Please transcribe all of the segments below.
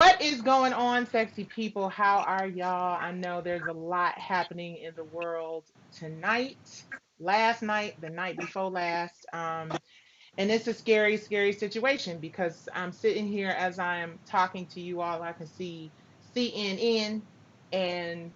What is going on, sexy people? How are y'all? I know there's a lot happening in the world tonight, last night, the night before last. And it's a scary, scary situation because I'm sitting here as I'm talking to you all. I can see CNN and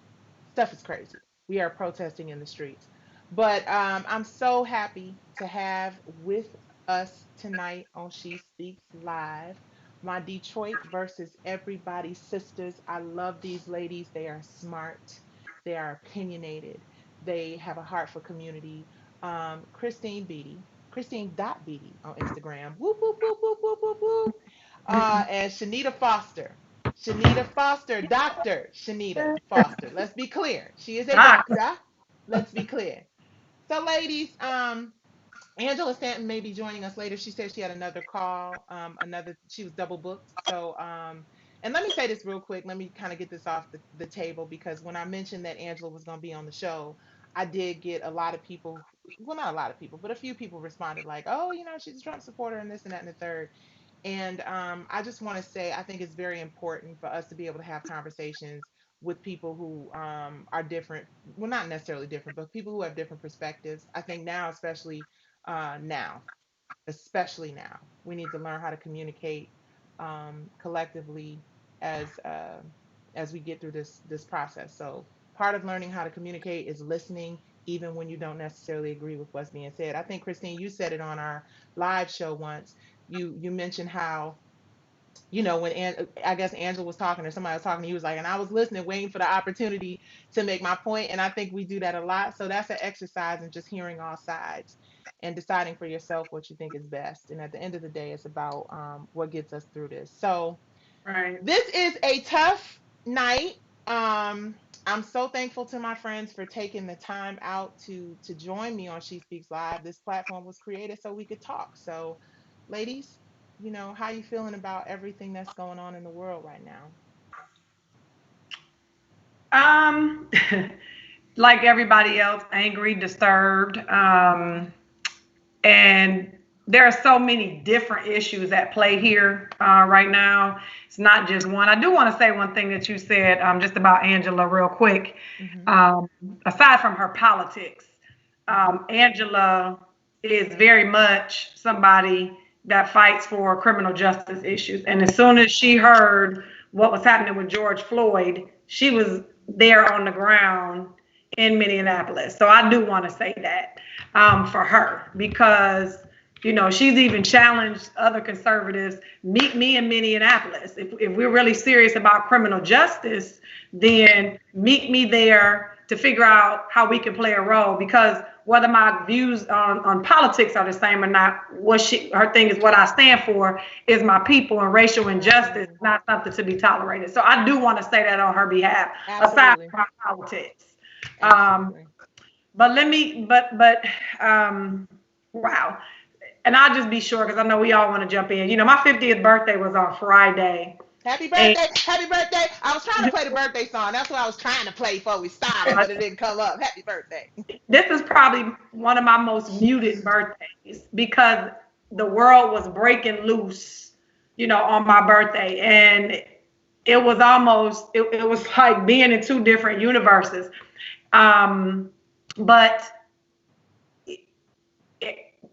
stuff is crazy. We are protesting in the streets. But I'm so happy to have with us tonight on She Speaks Live my Detroit versus everybody sisters. I love these ladies. They are smart, they are opinionated, they have a heart for community. Christine Beatty, Christine dot Beatty on Instagram. Whoop, whoop, whoop, whoop, whoop, whoop, whoop. And Shanita Foster. Shanita Foster, Dr. Shanita Foster. Let's be clear. She is a Doc. doctor. Let's be clear. So, ladies, Angela Stanton may be joining us later. She said she had another call, she was double booked. So, and let me say this real quick. Let me kind of get this off the table because when I mentioned that Angela was going to be on the show, I did get a lot of people, well, not a lot of people, but a few people responded like, oh, she's a Trump supporter and this and that and the third. And I just want to say, I think it's very important for us to be able to have conversations with people who are different. Well, not necessarily different, but people who have different perspectives. I think now, now, especially now, we need to learn how to communicate collectively as uh, as we get through this process. So part of learning how to communicate is listening, even when you don't necessarily agree with what's being said. I think Christine, you said it on our live show once. You mentioned how when I guess Angela was talking or somebody was talking, he was like, and I was listening, waiting for the opportunity to make my point. And I think we do that a lot. So that's an exercise in just hearing all sides and deciding for yourself what you think is best. And at the end of the day, it's about what gets us through this. So Right. this is a tough night. I'm so thankful to my friends for taking the time out to join me on She Speaks Live. This platform was created so we could talk. So, ladies, how you feeling about everything that's going on in the world right now? Um, like everybody else, angry, disturbed, and there are so many different issues at play here right now. It's not just one. I do want to say one thing that you said just about Angela, real quick. Mhm. Um, Aside from her politics, Mhm. Angela is very much somebody that fights for criminal justice issues. And as soon as she heard what was happening with George Floyd, she was there on the ground in Minneapolis. So I do want to say that for her because she's even challenged other conservatives. Meet me in Minneapolis. If we're really serious about criminal justice, then meet me there to figure out how we can play a role. Because whether my views on politics are the same or not, her thing is what I stand for is my people, and racial injustice Absolutely. is not something to be tolerated. So I do want to say that on her behalf, aside Absolutely. from our politics. Um, Absolutely. but let me, um, wow. And I'll just be short because I know we all want to jump in. My 50th birthday was on Friday. Happy And birthday. Happy birthday. I was trying to play the birthday song. That's what I was trying to play before we started, but it didn't come up. Happy birthday. this is probably one of my most muted birthdays because the world was breaking loose, on my birthday. And it was like being in two different universes. Um, but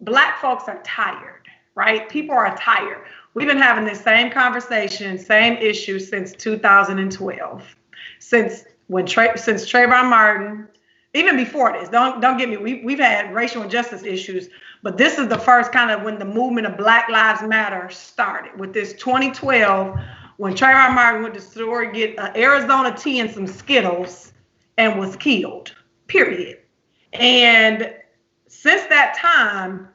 Black folks are tired, right? People Yes. are tired. We've been having this same conversation, same issue since 2012, since Trayvon Martin, even before this. Don't get me. We've had racial injustice issues, but this is the first kind of when the movement of Black Lives Matter started with this 2012 when Trayvon Martin went to the store to get Arizona tea and some Skittles and was killed. Period. And since that time,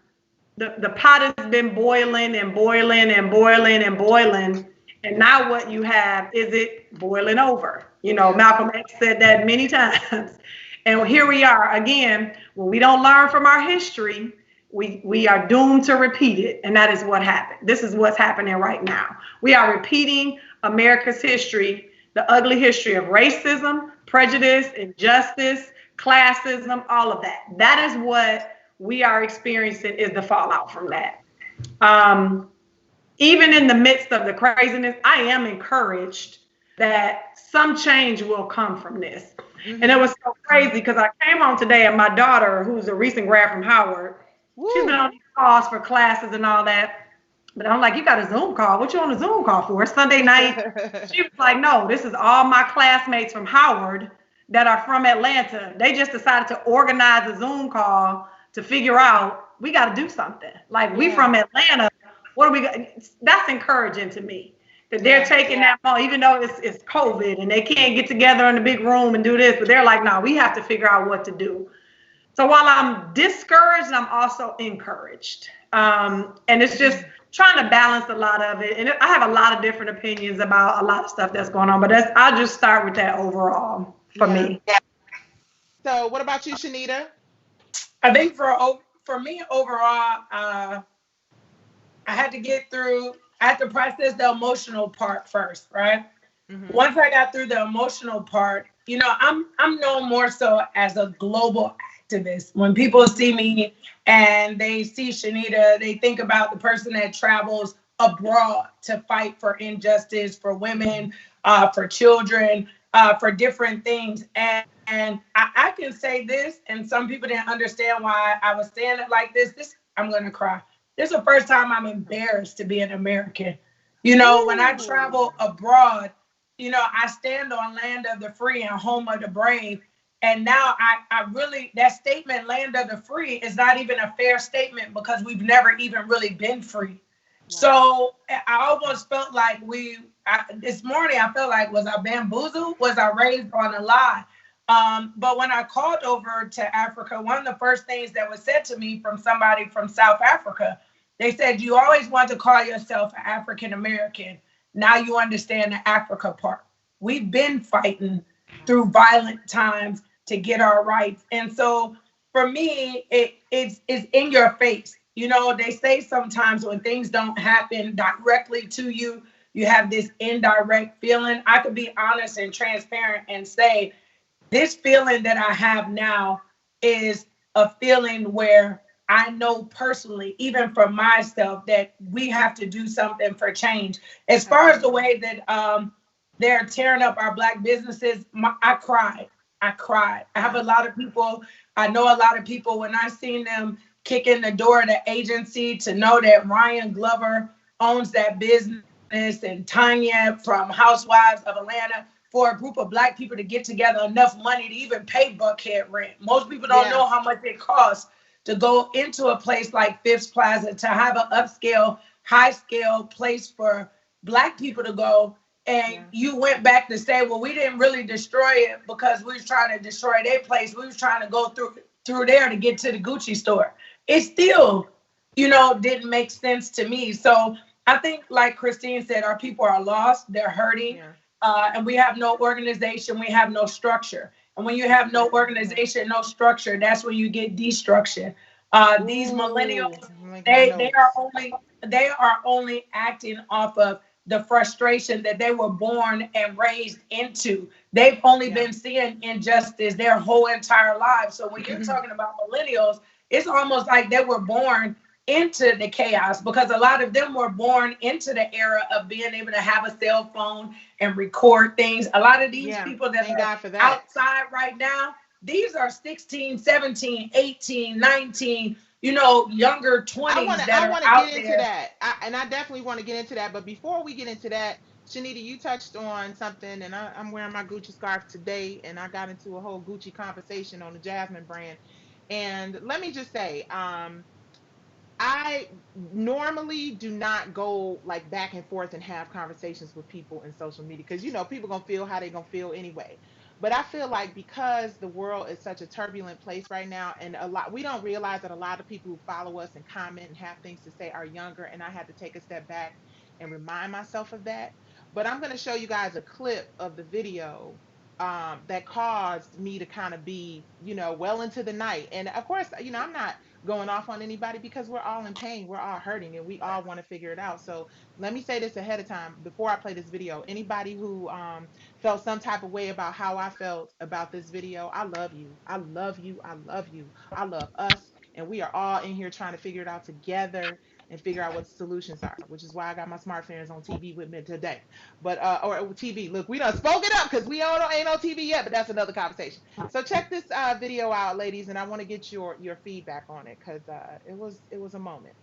the pot has been boiling and boiling and boiling and boiling. And now what you have is it boiling over. Yep. Malcolm X said that many times. And here we are again, when we don't learn from our history, we are doomed to repeat it. And that is what happened. This is what's happening right now. We are repeating America's history, the ugly history of racism, prejudice, injustice, classism, all of that. That is what we are experiencing is the fallout from that. Um, even in the midst of the craziness, I am encouraged that some change will come from this. And it was so crazy because I came home today and my daughter, who's a recent grad from Howard, she's been Woo. on these calls for classes and all that. But I'm like, you got a Zoom call. What you on a Zoom call for? It's Sunday night. She was like, no, this is all my classmates from Howard that are from Atlanta. They just decided to organize a Zoom call to figure out we got to do something. Like, we from Atlanta. What are we? That's encouraging to me that they're taking that moment, even though it's COVID and they can't get together in the big room and do this. But they're like, no, we have to figure out what to do. So while I'm discouraged, I'm also encouraged. And it's just trying to balance a lot of it. And I have a lot of different opinions about a lot of stuff that's going on, but I'll just start with that overall for me. So what about you, Shanita? I think for me overall, I had to process the emotional part first, right? Once I got through the emotional part, I'm known more so as a global activist. When people see me and they see Shanita, they think about the person that travels abroad to fight for injustice, for women, for children, for different things. And I can say this, and some people didn't understand why I was saying it like this. I'm going to cry. This is the first time I'm embarrassed to be an American. When I travel abroad, I stand on land of the free and home of the brave. And now I really, that statement, land of the free, is not even a fair statement because we've never even really been free. So I almost felt like this morning, I felt like, was I bamboozled? Was I raised on a lie? But when I called over to Africa, one of the first things that was said to me from somebody from South Africa, they said, you always want to call yourself an African American. Now you understand the Africa part. We've been fighting through violent times to get our rights. And so for me, it's in your face. They say sometimes when things don't happen directly to you, you have this indirect feeling. I could be honest and transparent and say, this feeling that I have now is a feeling where I know personally, even for myself, that we have to do something for change. As far as the way that they're tearing up our Black businesses, I cried. I have a lot of people, I know a lot of people, when I seen them kick in the door of the agency to know that Ryan Glover owns that business and Tanya from Housewives of Atlanta, for a group of Black people to get together enough money to even pay Buckhead rent. Most people don't know how much it costs to go into a place like Phipps Plaza, to have an upscale, high scale place for Black people to go. And you went back to say, well, we didn't really destroy it because we was trying to destroy their place. We was trying to go through there to get to the Gucci store. It still, didn't make sense to me. So I think, like Christine said, our people are lost. They're hurting. And we have no organization. We have no structure. And when you have no organization, no structure, that's when you get destruction. These millennials, they are only acting off of the frustration that they were born and raised into. They've only been seeing injustice their whole entire lives. So when you're talking about millennials, it's almost like they were born into the chaos, because a lot of them were born into the era of being able to have a cell phone and record things. A lot of these people that are outside right now, these are 16, 17, 18, 19, younger 20s. I want to get into that. I definitely want to get into that. But before we get into that, Shanita, you touched on something, and I'm wearing my Gucci scarf today, and I got into a whole Gucci conversation on the Jasmine brand. And let me just say, I normally do not go like back and forth and have conversations with people in social media, because people gonna feel how they gonna feel anyway. But I feel like, because the world is such a turbulent place right now, and we don't realize that a lot of people who follow us and comment and have things to say are younger, and I had to take a step back and remind myself of that. But I'm gonna show you guys a clip of the video that caused me to kind of be, well into the night. And of course, I'm not going off on anybody, because we're all in pain, we're all hurting, and we all want to figure it out. So let me say this ahead of time before I play this video. Anybody who felt some type of way about how I felt about this video, I love you. I love you. I love you. I love us. And we are all in here trying to figure it out together. and figure out what the solutions are, which is why I got my smart fans on TV with me today. But or TV. Look, we done spoke it up because we ain't on TV yet, but that's another conversation. So check this video out, ladies, and I want to get your feedback on it because it was a moment.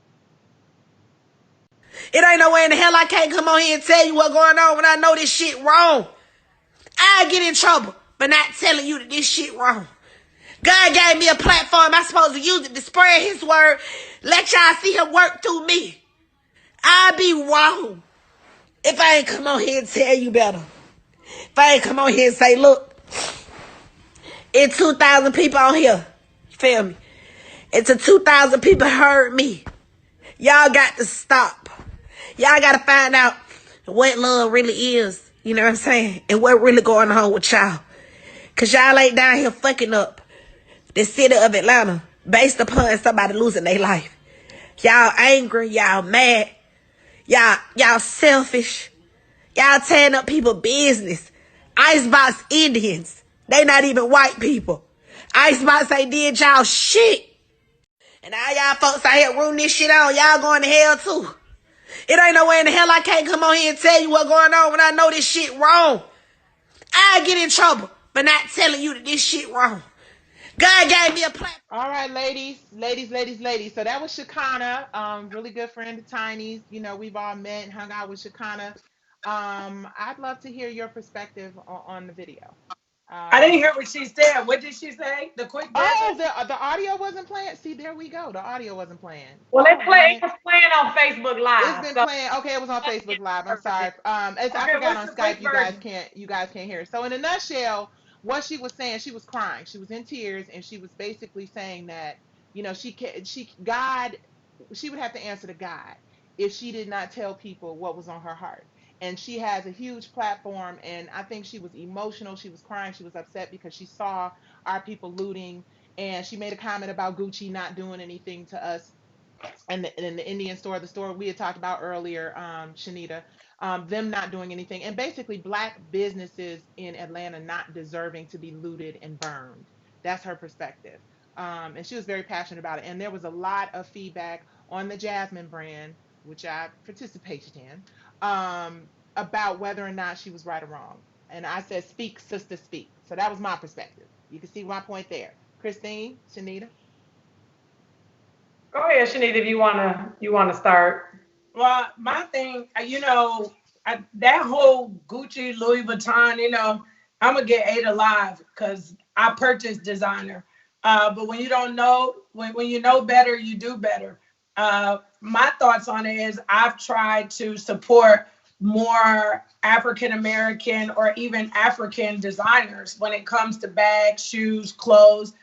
It ain't no way in the hell I can't come on here and tell you what's going on when I know this shit wrong. I get in trouble for not telling you that this shit wrong. God gave me a platform. I'm supposed to use it to spread his word. Let y'all see him work through me. I'd be wrong if I ain't come on here and tell you better. If I ain't come on here and say, look, it's 2,000 people on here. Feel me? It's 2,000 people heard me. Y'all got to stop. Y'all got to find out what love really is. You know what I'm saying? And what really going on with y'all. Because y'all ain't down here fucking up the city of Atlanta based upon somebody losing their life. Y'all angry. Y'all mad. Y'all selfish. Y'all tearing up people's business. Icebox Indians. They not even white people. Icebox ain't did y'all shit. And all y'all folks out here rooting this shit on. Y'all going to hell too. It ain't no way in the hell I can't come on here and tell you what's going on when I know this shit wrong. I get in trouble for not telling you that this shit wrong. God gave me a platform. All right, ladies. So that was Shekinah, really good friend of Tiny's. You know, we've all met and hung out with Shekinah. I'd love to hear your perspective on the video. I didn't hear what she said. What did she say? The quick version? Oh, the audio wasn't playing. See, there we go. The audio wasn't playing. Well, it was playing on Facebook Live. It's been playing. Okay, it was on Facebook Live. I'm sorry. I forgot on Skype. You guys can't hear it. So in a nutshell, what she was saying, she was crying. She was in tears, and she was basically saying that, you know, she would have to answer to God if she did not tell people what was on her heart. And she has a huge platform, and I think she was emotional. She was crying. She was upset because she saw our people looting, and she made a comment about Gucci not doing anything to us. And in the Indian store, the store we had talked about earlier, Shanita, them not doing anything, and basically black businesses in Atlanta not deserving to be looted and burned. That's her perspective, and she was very passionate about it. And there was a lot of feedback on the Jasmine brand, which I participated in, about whether or not she was right or wrong. And I said, "Speak, sister, speak." So that was my perspective. You can see my point there. Christine, Shanita. Go ahead, Shanita, if you wanna start. Well, my thing, that whole Gucci, Louis Vuitton, I'm gonna get ate alive because I purchased designer. But when you don't know, when you know better, you do better. My thoughts on it is I've tried to support more African American or even African designers when it comes to bags, shoes, clothes.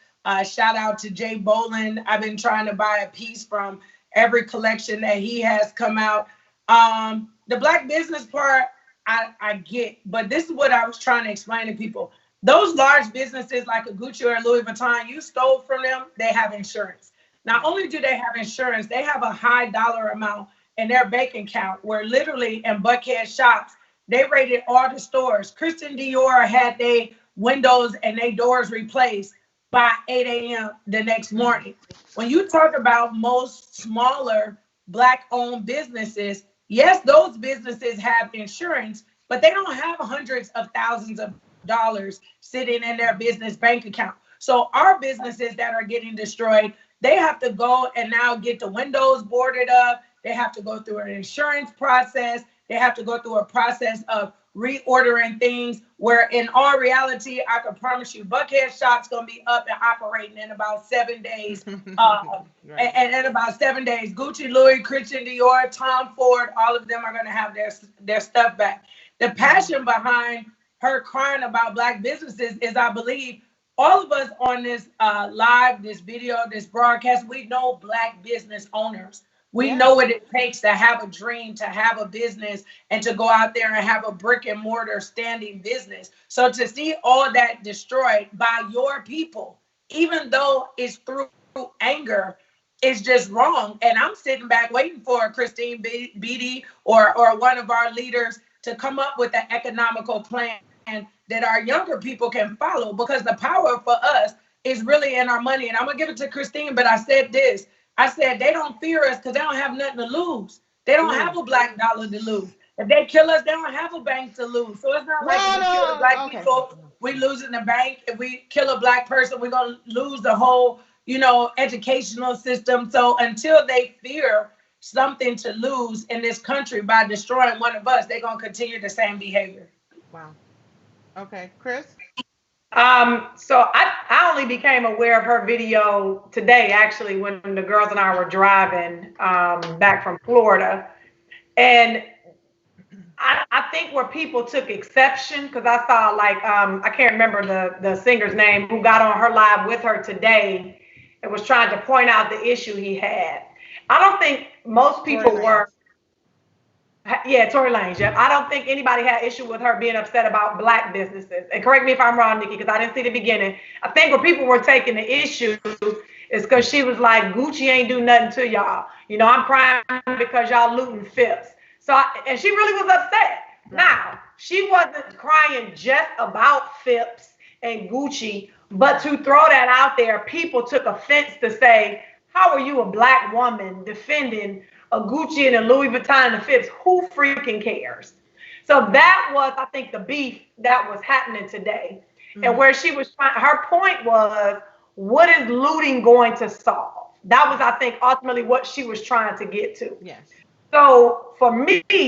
Shout out to Jay Boland. I've been trying to buy a piece from every collection that he has come out. The black business part, I get, but this is what I was trying to explain to people. Those large businesses like a Gucci or Louis Vuitton, you stole from them, they have insurance. Not only do they have insurance, they have a high dollar amount in their bank account where literally in Buckhead shops, they rated all the stores. Christian Dior had their windows and their doors replaced by 8 a.m. the next morning. When you talk about most smaller black-owned businesses, yes, those businesses have insurance, but they don't have hundreds of thousands of dollars sitting in their business bank account. So our businesses that are getting destroyed, they have to go and now get the windows boarded up. They have to go through an insurance process. They have to go through a process of reordering things where in all reality, I can promise you Buckhead shop's going to be up and operating in about 7 days. Right. And in about 7 days, Gucci, Louis, Christian Dior, Tom Ford, all of them are going to have their stuff back. The passion behind her crying about black businesses is, I believe, all of us on this live, this video, this broadcast, we know black business owners. We know what it takes to have a dream, to have a business, and to go out there and have a brick and mortar standing business. So to see all that destroyed by your people, even though it's through anger, is just wrong. And I'm sitting back waiting for Christine Beatty or one of our leaders to come up with an economical plan that our younger people can follow, because the power for us is really in our money. And I'm gonna give it to Christine, but I said this. I said, they don't fear us because they don't have nothing to lose. They don't have a black dollar to lose. If they kill us, they don't have a bank to lose. So it's not like if we kill the black people, we losing the bank. If we kill a black person, we're going to lose the whole, educational system. So until they fear something to lose in this country by destroying one of us, they're going to continue the same behavior. Wow. Okay, Chris? So I only became aware of her video today, actually, when the girls and I were driving back from Florida. And I think where people took exception, because I saw I can't remember the singer's name who got on her live with her today and was trying to point out the issue he had. I don't think most people were. Yeah, Tory Lanez. Yeah, I don't think anybody had issue with her being upset about black businesses. And correct me if I'm wrong, Nikki, because I didn't see the beginning. I think where people were taking the issue is because she was like, Gucci ain't do nothing to y'all. I'm crying because y'all looting Phipps. And she really was upset. Right. Now, she wasn't crying just about Phipps and Gucci, but to throw that out there, people took offense to say, how are you a black woman defending a Gucci and a Louis Vuitton and a Phipps? Who freaking cares? So that was, I think, the beef that was happening today. Mm-hmm. And where she was trying, her point was, what is looting going to solve? That was, I think, ultimately what she was trying to get to. Yes. So for me, this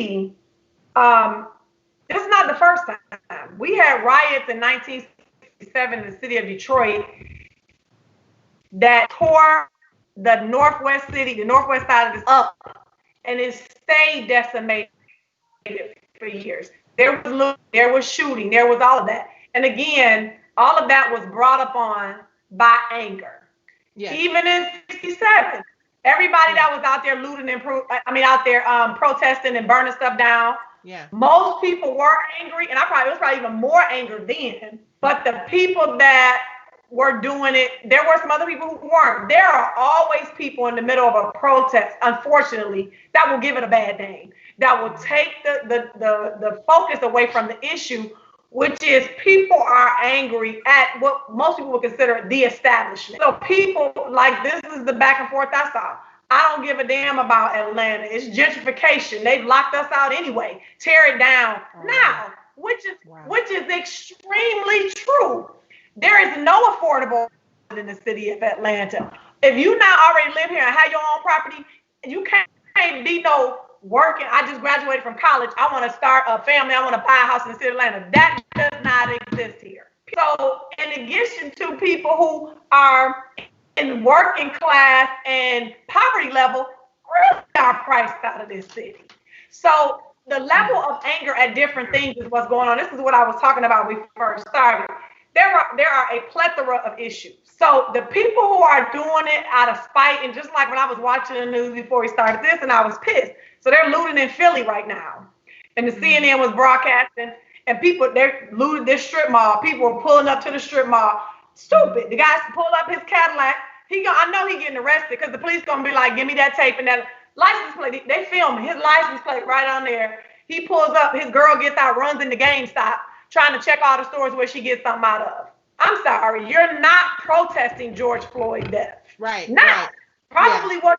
is not the first time. We had riots in 1967 in the city of Detroit that tore the northwest side of this up, and it stayed decimated for years. There was looting, there was shooting, there was all of that. And again, all of that was brought upon by anger. Yes. Even in 67, everybody that was out there looting and protesting and burning stuff down. Yeah. Most people were angry, and it was probably even more anger then. But the people that were doing it, there were some other people who weren't. There are always people in the middle of a protest, unfortunately, that will give it a bad name, that will take the focus away from the issue, which is people are angry at what most people would consider the establishment. So people, like, this is the back and forth I saw. I don't give a damn about Atlanta. It's gentrification. They've locked us out anyway. Tear it down now, which is extremely true. There is no affordable in the city of Atlanta. If you not already live here and have your own property, you can't be no working. I just graduated from college. I want to start a family. I want to buy a house in the city of Atlanta. That does not exist here. So in addition to people who are in working class and poverty level, really are priced out of this city. So the level of anger at different things is what's going on. This is what I was talking about when we first started. There are a plethora of issues. So the people who are doing it out of spite, and just like when I was watching the news before we started this, and I was pissed. So they're looting in Philly right now. And the CNN was broadcasting, and they're looting this strip mall. People were pulling up to the strip mall. Stupid. The guy pulled up his Cadillac. I know he's getting arrested because the police going to be like, give me that tape and that license plate. They film his license plate right on there. He pulls up, his girl gets out, runs into GameStop, trying to check all the stores where she gets something out of. I'm sorry, you're not protesting George Floyd's death. Right. Not. Right. Probably what,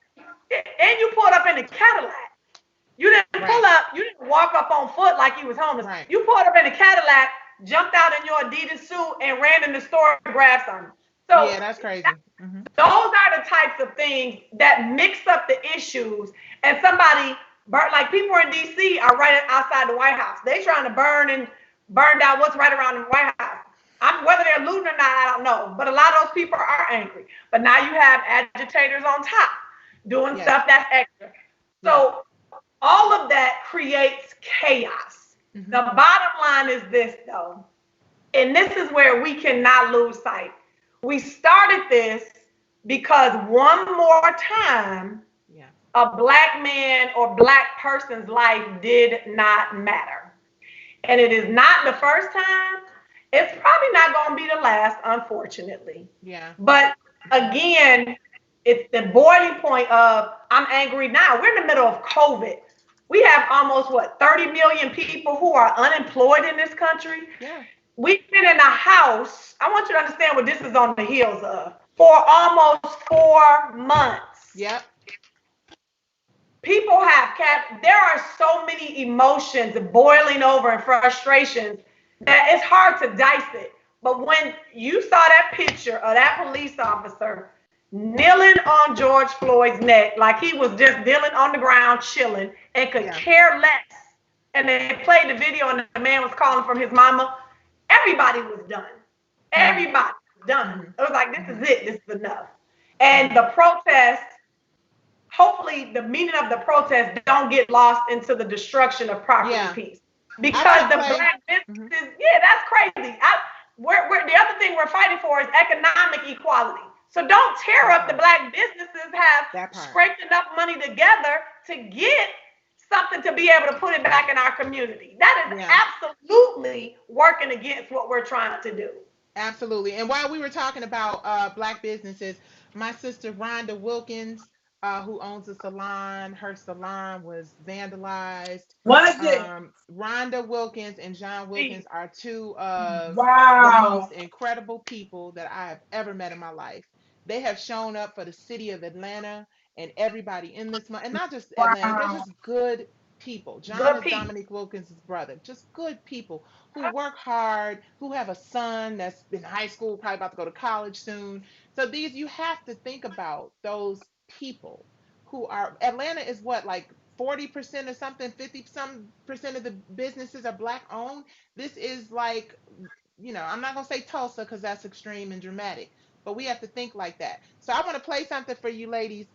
and you pulled up in a Cadillac. You didn't pull up, you didn't walk up on foot like he was homeless. Right. You pulled up in a Cadillac, jumped out in your Adidas suit, and ran in the store to grab something. So yeah, that's crazy. Mm-hmm. Those are the types of things that mix up the issues. And somebody, like people in D.C. are right outside the White House. They trying to burn down what's right around the White House. Whether they're looting or not, I don't know. But a lot of those people are angry. But now you have agitators on top doing stuff that's extra. So all of that creates chaos. Mm-hmm. The bottom line is this, though, and this is where we cannot lose sight. We started this because one more time, a black man or black person's life did not matter. And it is not the first time. It's probably not going to be the last, unfortunately. Yeah. But again, it's the boiling point of I'm angry now. We're in the middle of COVID. We have almost 30 million people who are unemployed in this country. Yeah. We've been in a house. I want you to understand what this is on the heels of for almost 4 months. Yep. People have kept, there are so many emotions boiling over and frustrations that it's hard to dice it. But when you saw that picture of that police officer kneeling on George Floyd's neck, like he was just kneeling on the ground, chilling, and could Yeah. care less, and they played the video and the man was calling from his mama, everybody was done. Everybody was done. Mm-hmm. It was like, this Mm-hmm. is it. This is enough. And Mm-hmm. the protest, hopefully the meaning of the protest don't get lost into the destruction of property Yeah. piece. I want Because to the play. black Mm-hmm. businesses, yeah, that's crazy. The other thing we're fighting for is economic equality. So don't tear That up the part. black businesses have That part. scraped enough money together to get something to be able to put it back in our community. That is Yeah. absolutely working against what we're trying to do. Absolutely. And while we were talking about black businesses, my sister Rhonda Wilkins, who owns a salon, her salon was vandalized. Was it? Rhonda Wilkins and John Wilkins are two of the Wow. most incredible people that I have ever met in my life. They have shown up for the city of Atlanta and everybody in this month, and not just Atlanta, they're Wow. just good people. John Good is people. Dominique Wilkins' brother. Just good people who work hard, who have a son that's in high school, probably about to go to college soon. So these, you have to think about those people who are, Atlanta is what, like 40% or something, 50 some percent of the businesses are black owned. This is like, I'm not gonna say Tulsa because that's extreme and dramatic, but we have to think like that. So I want to play something for you ladies,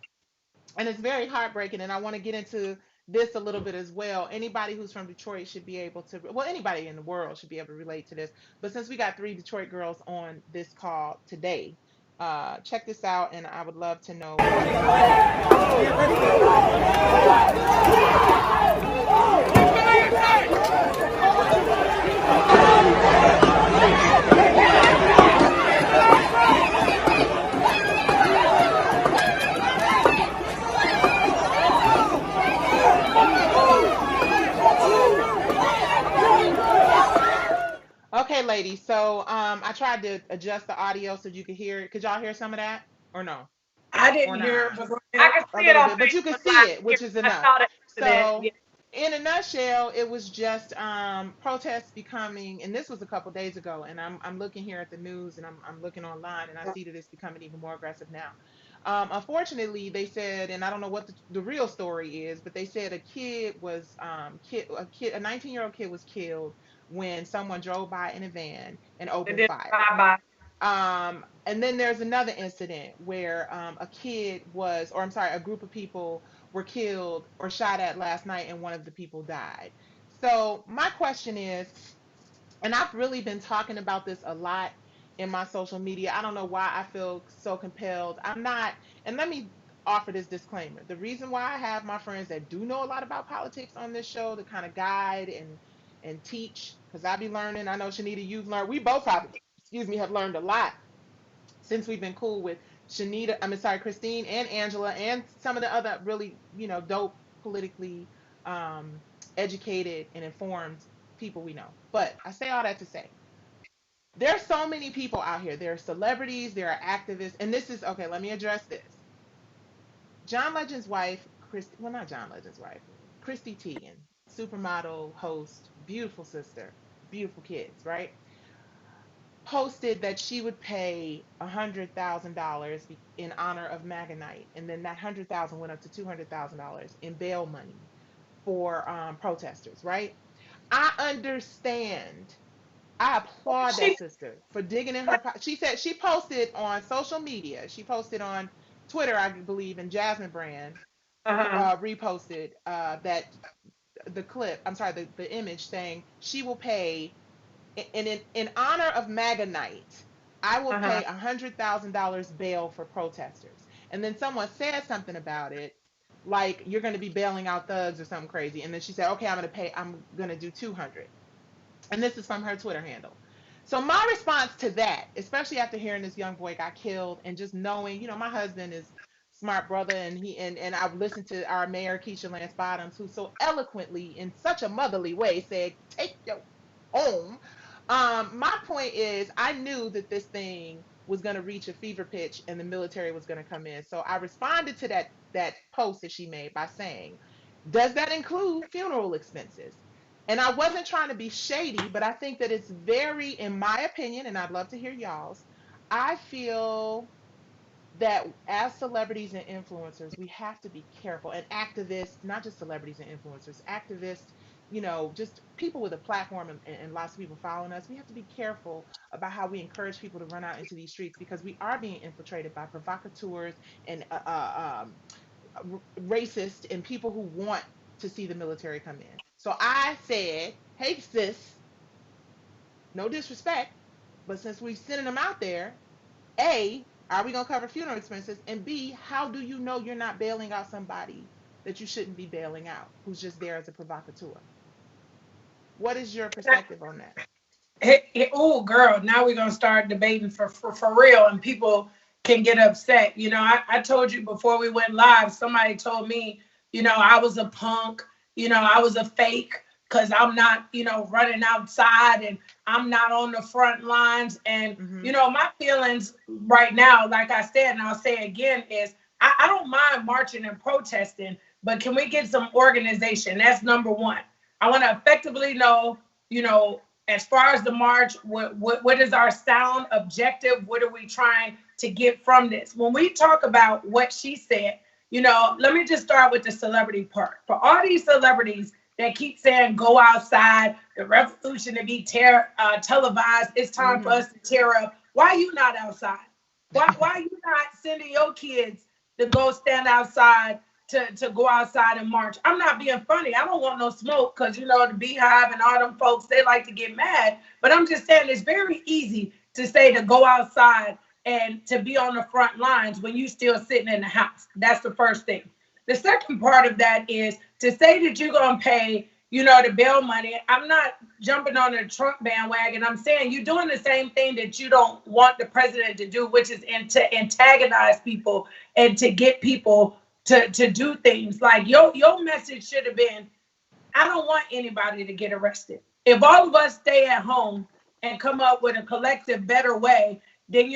and it's very heartbreaking, and I want to get into this a little bit as well. Anybody who's from Detroit should be able to, well, anybody in the world should be able to relate to this, but since we got three Detroit girls on this call today, check this out, and I would love to know what you think. Okay, ladies, so I tried to adjust the audio so you could hear it. Could y'all hear some of that or no? I Or didn't hear not? it, but go I ahead. can A see it little on bit, but you could Facebook see Live it, here. which is I enough. saw the incident. So, Yeah. in a nutshell, it was just protests becoming, and this was a couple days ago, and I'm looking here at the news, and I'm looking online, and I see that it's becoming even more aggressive now. Unfortunately, they said, and I don't know what the real story is, but they said a kid was a 19-year-old kid was killed when someone drove by in a van and They opened did fire. drive by. And then there's another incident where a kid was, or I'm sorry, a group of people were killed or shot at last night, and one of the people died. So my question is, and I've really been talking about this a lot in my social media. I don't know why I feel so compelled. I'm not, and let me offer this disclaimer. The reason why I have my friends that do know a lot about politics on this show to kind of guide and teach, because I be learning. I know Shanita, you've learned. We both probably, excuse me, have learned a lot since we've been cool with Shanita, I mean, sorry, Christine and Angela and some of the other really, dope, politically um, educated and informed people we know. But I say all that to say, there's so many people out here. There are celebrities, there are activists, and this is okay. Let me address this. John Legend's wife, Christy, well, not John Legend's wife, Christy Teigen, supermodel, host, beautiful sister, beautiful kids, right? Posted that she would pay $100,000 in honor of MAGA night, and then that 100,000 went up to $200,000 in bail money for protesters. Right? I understand. I applaud that She, sister for digging in her. She said she posted on social media. She posted on Twitter, I believe, and Jasmine Brand uh-huh, reposted that the clip. I'm sorry, the image saying she will pay in honor of MAGA night, I will uh-huh, pay $100,000 bail for protesters. And then someone said something about it, like you're going to be bailing out thugs or something crazy. And then she said, okay, I'm going to do 200. And this is from her Twitter handle. So my response to that, especially after hearing this young boy got killed and just knowing, my husband is smart brother, and I've listened to our mayor Keisha Lance Bottoms, who so eloquently in such a motherly way said, take your home. My point is, I knew that this thing was going to reach a fever pitch and the military was going to come in. So I responded to that post that she made by saying, does that include funeral expenses? And I wasn't trying to be shady, but I think that it's very, in my opinion, and I'd love to hear y'all's, I feel that as celebrities and influencers, we have to be careful. And activists, not just celebrities and influencers, activists, just people with a platform and lots of people following us, we have to be careful about how we encourage people to run out into these streets because we are being infiltrated by provocateurs and racist and people who want to see the military come in. So I said, hey, sis, no disrespect, but since we're sending them out there, A, are we going to cover funeral expenses? And B, how do you know you're not bailing out somebody that you shouldn't be bailing out, who's just there as a provocateur? What is your perspective on that? Oh, girl, now we're going to start debating for real, and people can get upset. I told you before we went live, somebody told me, I was a punk, I was a fake because I'm not, running outside and I'm not on the front lines. And, my feelings right now, like I said, and I'll say again, is I don't mind marching and protesting, but can we get some organization? That's number one. I want to effectively know, as far as the march, what is our sound objective? What are we trying to get from this? When we talk about what she said, let me just start with the celebrity part. For all these celebrities that keep saying, go outside, the revolution to be televised, it's time for us to tear up. Why are you not outside? Why are you not sending your kids to go stand outside to go outside and march? I'm not being funny. I don't want no smoke because, the Beehive and all them folks, they like to get mad. But I'm just saying it's very easy to say to go outside and to be on the front lines when you still sitting in the house. That's the first thing. The second part of that is to say that you're going to pay, the bail money. I'm not jumping on the Trump bandwagon. I'm saying you're doing the same thing that you don't want the president to do, which is to antagonize people and to get people to do things. Like your message should have been, I don't want anybody to get arrested. If all of us stay at home and come up with a collective better way, then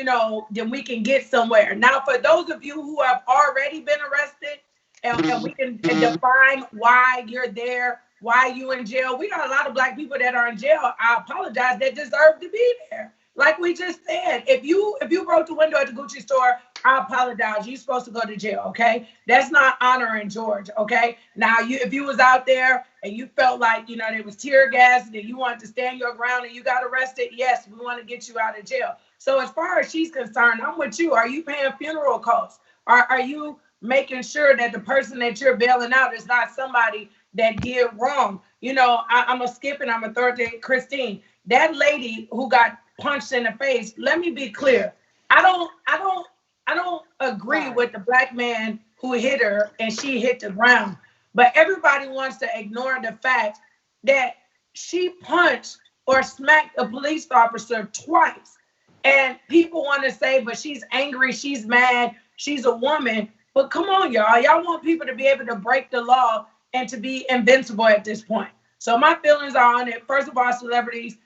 then we can get somewhere. Now, for those of you who have already been arrested, and we can define why you're there, why you in jail. We got a lot of Black people that are in jail. I apologize, that deserve to be there. Like we just said, if you broke the window at the Gucci store, I apologize. You're supposed to go to jail, okay? That's not honoring George, okay? Now, if you was out there and you felt like, there was tear gas and you wanted to stand your ground and you got arrested, yes, we want to get you out of jail. So as far as she's concerned, I'm with you. Are you paying funeral costs? Are you making sure that the person that you're bailing out is not somebody that did wrong? I'm going to skip and I'm going to throw it to Christine. That lady who got punched in the face, let me be clear. I don't agree with the Black man who hit her and she hit the ground. But everybody wants to ignore the fact that she punched or smacked a police officer twice. And people want to say, but she's angry, she's mad, she's a woman. But come on, y'all. Y'all want people to be able to break the law and to be invincible at this point. So my feelings are on it. First of all, celebrities,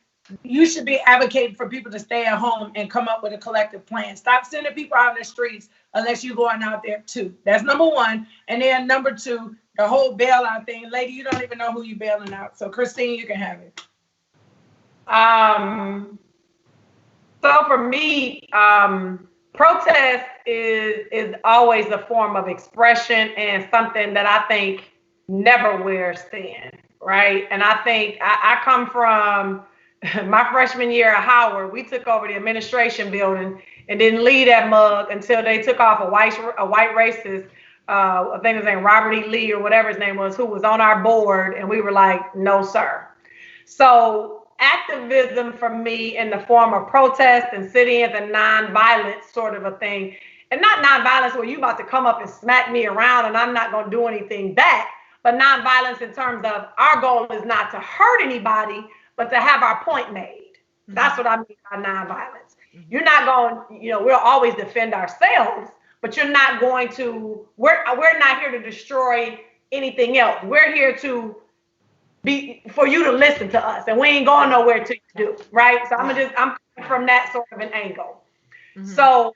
you should be advocating for people to stay at home and come up with a collective plan. Stop sending people out in the streets unless you're going out there too. That's number one. And then number two, the whole bailout thing. Lady, you don't even know who you're bailing out. So Christine, you can have it. So for me, protest is always a form of expression and something that I think never wears thin, right? And I think I come from my freshman year at Howard. We took over the administration building and didn't leave that mug until they took off a white racist, I think his name Robert E. Lee or whatever his name was, who was on our board, and we were like, no, sir. So activism for me in the form of protest and sit-ins and nonviolence sort of a thing. And not nonviolence where you about to come up and smack me around and I'm not going to do anything back, but nonviolence in terms of our goal is not to hurt anybody, but to have our point made. Mm-hmm. That's what I mean by nonviolence. Mm-hmm. You're not going, we'll always defend ourselves, but you're not going to, we're not here to destroy anything else. We're here to for you to listen to us, and we ain't going nowhere till you do, right? So I'm coming from that sort of an angle. So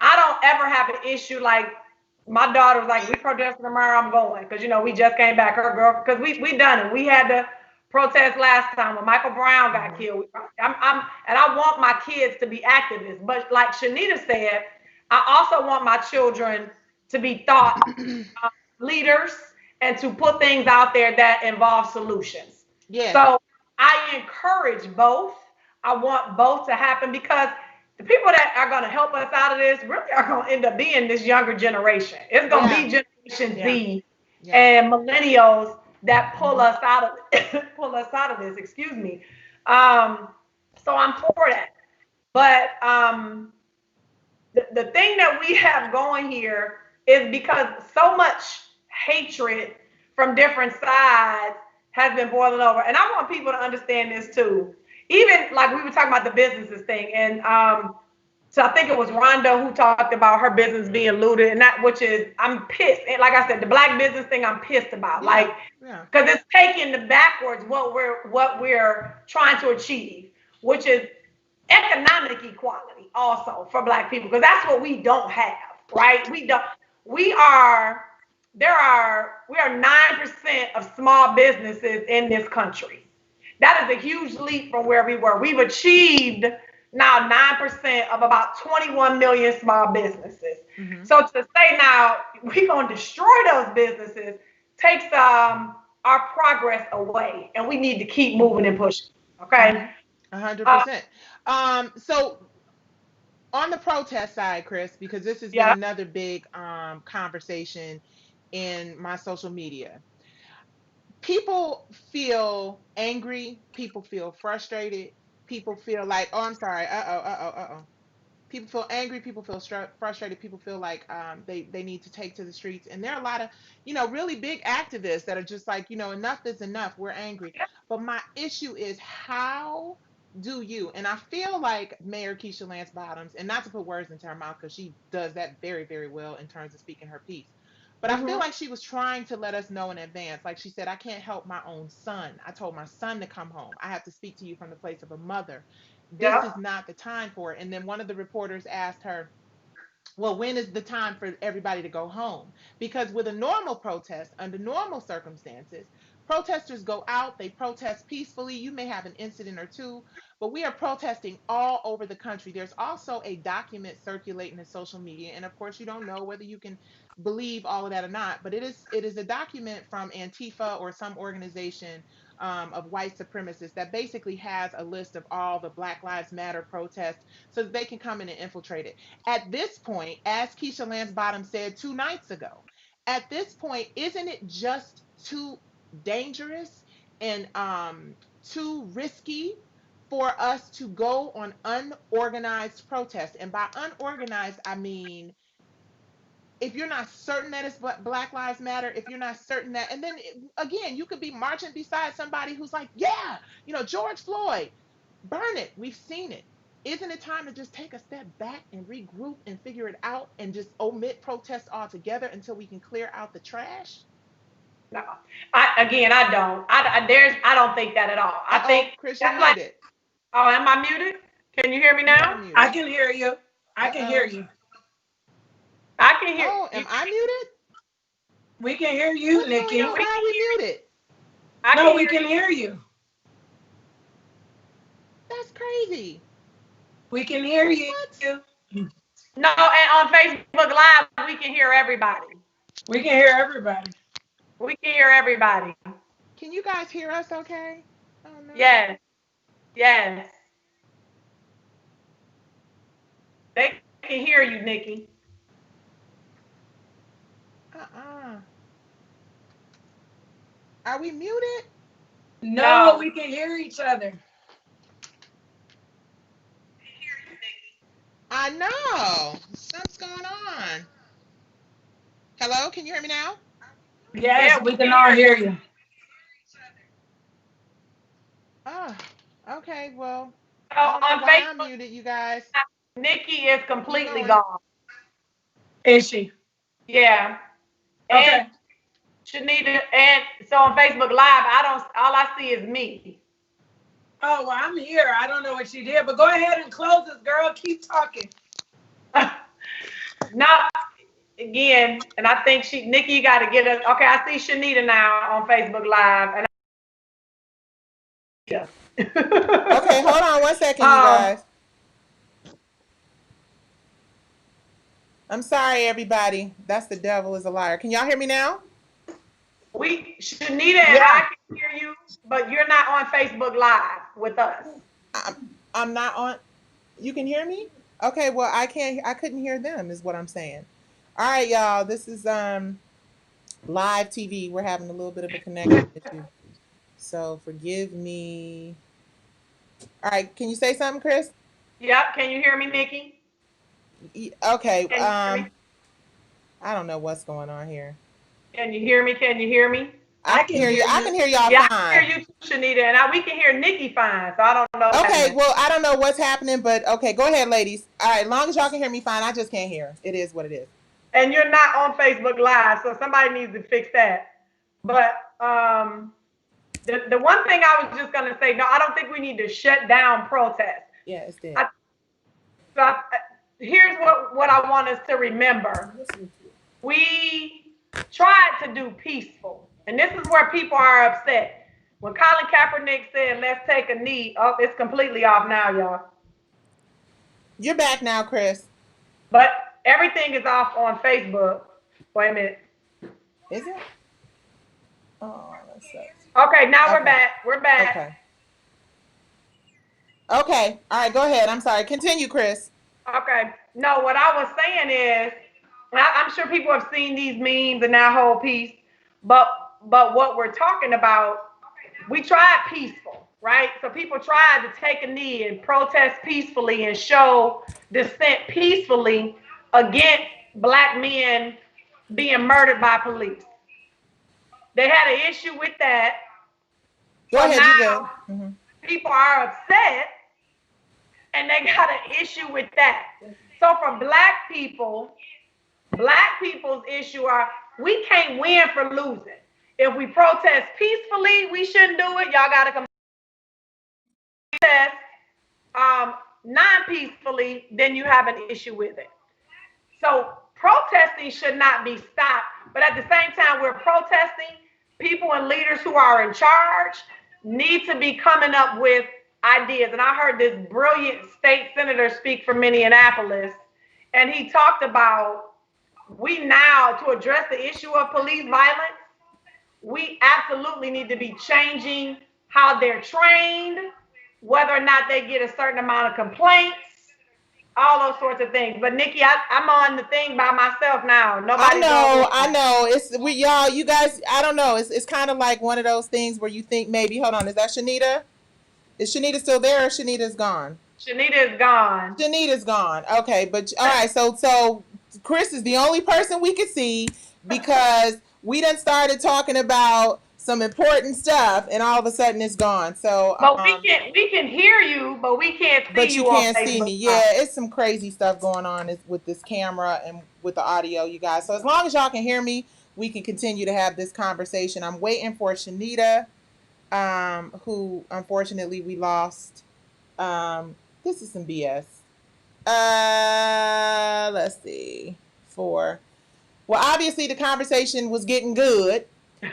I don't ever have an issue like my daughter was like, we protesting tomorrow, I'm going. Because, you know, we just came back, her girl, because we done it. We had to protest last time when Michael Brown got killed. And I want my kids to be activists. But like Shanita said, I also want my children to be thought leaders and to put things out there that involve solutions. Yeah. So I encourage both. I want both to happen because the people that are going to help us out of this really are going to end up being this younger generation. It's going to be Generation Z and millennials that pull us out of this. Excuse me. So I'm for that. But the thing that we have going here is because so much hatred from different sides has been boiling over, and I want people to understand this too. Even like we were talking about the businesses thing, and so I think it was Rhonda who talked about her business being looted, and that, which is, I'm pissed. And like I said, the black business thing, I'm pissed about, because it's taking the backwards what we're trying to achieve, which is economic equality also for black people, because that's what we don't have, right? We are 9% of small businesses in this country. That is a huge leap from where we were. We've achieved now 9% of about 21 million small businesses. So to say now we're going to destroy those businesses takes our progress away, and we need to keep moving and pushing. Okay. 100%. So on the protest side, Chris, because this has been another big conversation in my social media. People feel angry. People feel frustrated. People feel like, oh, I'm sorry. People feel angry. People feel frustrated. People feel like they need to take to the streets. And there are a lot of, really big activists that are just like, enough is enough. We're angry. But my issue is, how do you, and I feel like Mayor Keisha Lance Bottoms, and not to put words into her mouth because she does that very, very well in terms of speaking her piece. But I feel like she was trying to let us know in advance. Like she said, I can't help my own son. I told my son to come home. I have to speak to you from the place of a mother. This is not the time for it. And then one of the reporters asked her, well, when is the time for everybody to go home? Because with a normal protest, under normal circumstances, protesters go out, they protest peacefully. You may have an incident or two, but we are protesting all over the country. There's also a document circulating in social media, and of course, you don't know whether you can believe all of that or not, but it is a document from Antifa or some organization of white supremacists that basically has a list of all the Black Lives Matter protests so that they can come in and infiltrate it. At this point, as Keisha Lance Bottom said 2 nights ago, at this point, isn't it just too dangerous and too risky for us to go on unorganized protest? And by unorganized, I mean, if you're not certain that it's Black Lives Matter, if you're not certain that, and then again, you could be marching beside somebody who's like, yeah, George Floyd, burn it. We've seen it. Isn't it time to just take a step back and regroup and figure it out and just omit protests altogether until we can clear out the trash? No, I don't. I don't think that at all. I think Chris, you're muted. Oh, am I muted? Can you hear me now? I can hear you. I can hear you. I can hear. Oh, am I muted? We can hear you, Nikki. Why are we muted? No, we can hear you. That's crazy. We can hear you. No, and on Facebook Live, we can hear everybody. We can hear everybody. We can hear everybody. Can you guys hear us okay? Oh, no. Yes. Yes. They can hear you, Nikki. Are we muted? No, we can hear each other. I know. Something's going on. Hello, can you hear me now? Yes, we can all hear you. Oh, okay. Well, on Facebook, I'm muted, you guys. Nikki is completely gone. Is she? Yeah. Okay. And Shanita, and so on Facebook Live, all I see is me. Oh, well, I'm here. I don't know what she did, but go ahead and close this, girl. Keep talking. Not again, and I think Nikki, you got to get us. Okay, I see Shanita now on Facebook Live, and Okay, hold on one second, you guys. I'm sorry, everybody. That's the devil is a liar. Can y'all hear me now? Shanita and I can hear you, but you're not on Facebook Live with us. I'm not on. You can hear me? Okay, well, I couldn't hear them is what I'm saying. All right, y'all. This is live TV. We're having a little bit of a connection issue. So forgive me. All right, can you say something, Chris? Yep. Can you hear me, Nikki? Okay. I don't know what's going on here. Can you hear me? Can you hear me? I can hear you. I can hear y'all fine. I can hear you too, Shanita, and we can hear Nikki fine. So I don't know. Okay, well, I don't know what's happening, but okay, go ahead, ladies. All right, as long as y'all can hear me fine, I just can't hear. It is what it is. And you're not on Facebook Live, so somebody needs to fix that. But the one thing I was just gonna say, no, I don't think we need to shut down protests. Yeah, it's dead. Here's what I want us to remember. We tried to do peaceful, and this is where people are upset. When Colin Kaepernick said, "Let's take a knee," oh, it's completely off now, y'all. You're back now, Chris. But everything is off on Facebook. Wait a minute. Is it? Oh, that sucks. Okay, now we're back. We're back. Okay. Okay. All right, go ahead. I'm sorry. Continue, Chris. Okay. No, what I was saying is, I'm sure people have seen these memes and that whole piece, but what we're talking about, we tried peaceful, right? So people tried to take a knee and protest peacefully and show dissent peacefully against Black men being murdered by police. They had an issue with that. Go ahead, now, you go. Mm-hmm. People are upset and they got an issue with that. So for Black people's issue are, we can't win for losing. If we protest peacefully, we shouldn't do it. Y'all gotta come protest non-peacefully, then you have an issue with it. So protesting should not be stopped, but at the same time we're protesting, people and leaders who are in charge need to be coming up with ideas. And I heard this brilliant state senator speak from Minneapolis, and he talked about we now, to address the issue of police violence, we absolutely need to be changing how they're trained, whether or not they get a certain amount of complaints, all those sorts of things. But Nikki, I'm on the thing by myself now. Nobody. I know. It's y'all. You guys. I don't know. It's kind of like one of those things where you think maybe. Hold on. Is that Shanita? Is Shanita still there, or Shanita's gone? Shanita's gone. Shanita's gone. Okay, but all right. So Chris is the only person we could see because we done started talking about some important stuff, and all of a sudden it's gone. So, but we can hear you, but we can't see you. But you can't see me. Yeah, it's some crazy stuff going on with this camera and with the audio, you guys. So as long as y'all can hear me, we can continue to have this conversation. I'm waiting for Shanita, who unfortunately we lost. This is some BS. Let's see. Well, obviously the conversation was getting good.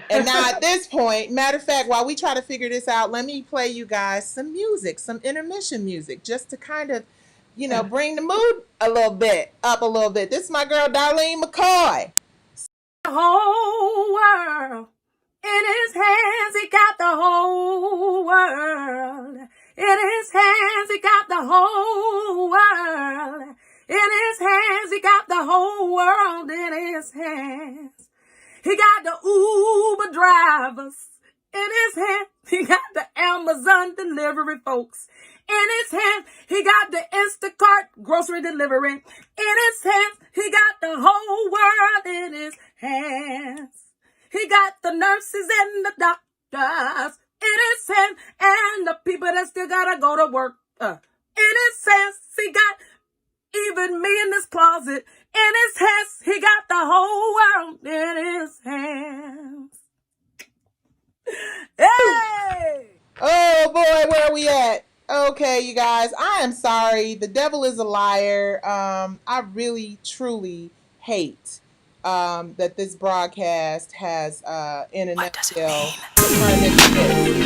And now at this point, matter of fact, while we try to figure this out, let me play you guys some music, some intermission music, just to kind of, bring the mood up a little bit. This is my girl, Darlene McCoy. The whole world in his hands, he got the whole world. In his hands, he got the whole world. In his hands, he got the whole world in his hands. He got the Uber drivers in his hand. He got the Amazon delivery folks in his hand. He got the Instacart grocery delivery in his hands. He got the whole world in his hands. He got the nurses and the doctors in his hands, and the people that still gotta go to work in his hands. He got even me in this closet in his hands. He got the whole world in his hands. Hey! Oh boy, where are we at? Okay, you guys, I am sorry. The devil is a liar. I really, truly hate that this broadcast has, in a nutshell, turned into this.